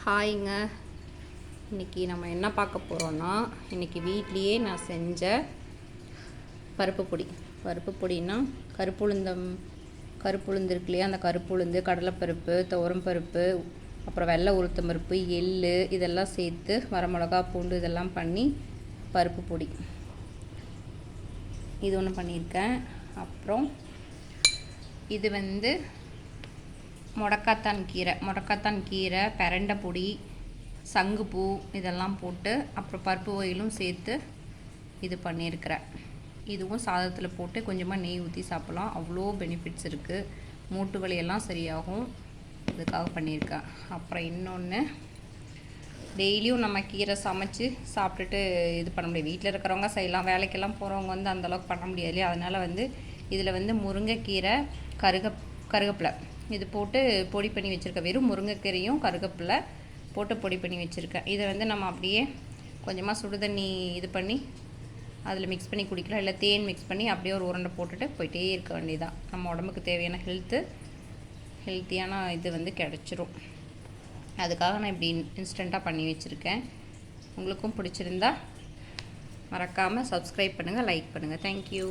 ஹாய்ங்க. இன்றைக்கி நம்ம என்ன பார்க்க போகிறோன்னா, இன்றைக்கி வீட்லேயே நான் செஞ்ச பருப்பு பொடின்னா கருப்புளுந்து இருக்கு இல்லையா, அந்த கருப்புளுந்து, கடலைப்பருப்பு, துவரம்பருப்பு, அப்புறம் வெள்ளை உளுத்தம் பருப்பு, எள் இதெல்லாம் சேர்த்து வரமிளகா, பூண்டு இதெல்லாம் பண்ணி பருப்பு பொடி இது ஒன்று பண்ணியிருக்கேன். அப்புறம் இது முடக்காத்தான் கீரை, பெரண்டை பொடி, சங்குப்பூ இதெல்லாம் போட்டு அப்புறம் பருப்பு வகையிலும் சேர்த்து இது பண்ணியிருக்கிறேன். இதுவும் சாதத்தில் போட்டு கொஞ்சமாக நெய் ஊற்றி சாப்பிட்லாம். அவ்வளோ பெனிஃபிட்ஸ் இருக்குது. மூட்டு வலியெல்லாம் சரியாகும். இதுக்காக பண்ணியிருக்கேன். அப்புறம் இன்னொன்று, டெய்லியும் நம்ம கீரை சமைச்சு சாப்பிட்டுட்டு இது பண்ண முடியாது. வீட்டில் இருக்கிறவங்க செய்யலாம், வேலைக்கெல்லாம் போகிறவங்க அந்தளவுக்கு பண்ண முடியாது இல்லையா. அதனால் இதில் முருங்கைக்கீரை, கருகப்பிலை இது போட்டு பொடி பண்ணி வச்சுருக்கேன். வெறும் முருங்கைக்கீரையும் கருகப்பிலை போட்டு பொடி பண்ணி வச்சுருக்கேன். இதை நம்ம அப்படியே கொஞ்சமாக சுடுதண்ணி இது பண்ணி அதில் மிக்ஸ் பண்ணி குடிக்கலாம். இல்லை தேன் மிக்ஸ் பண்ணி அப்படியே ஒரு உருண்டை போட்டுட்டு போயிட்டே இருக்க வேண்டியதான். நம்ம உடம்புக்கு தேவையான ஹெல்த்தியான இது கிடச்சிரும். அதுக்காக நான் இப்படி இன்ஸ்டண்ட்டாக பண்ணி வச்சுருக்கேன். உங்களுக்கும் பிடிச்சிருந்தா மறக்காமல் சப்ஸ்கிரைப் பண்ணுங்கள், லைக் பண்ணுங்கள். தேங்க்யூ.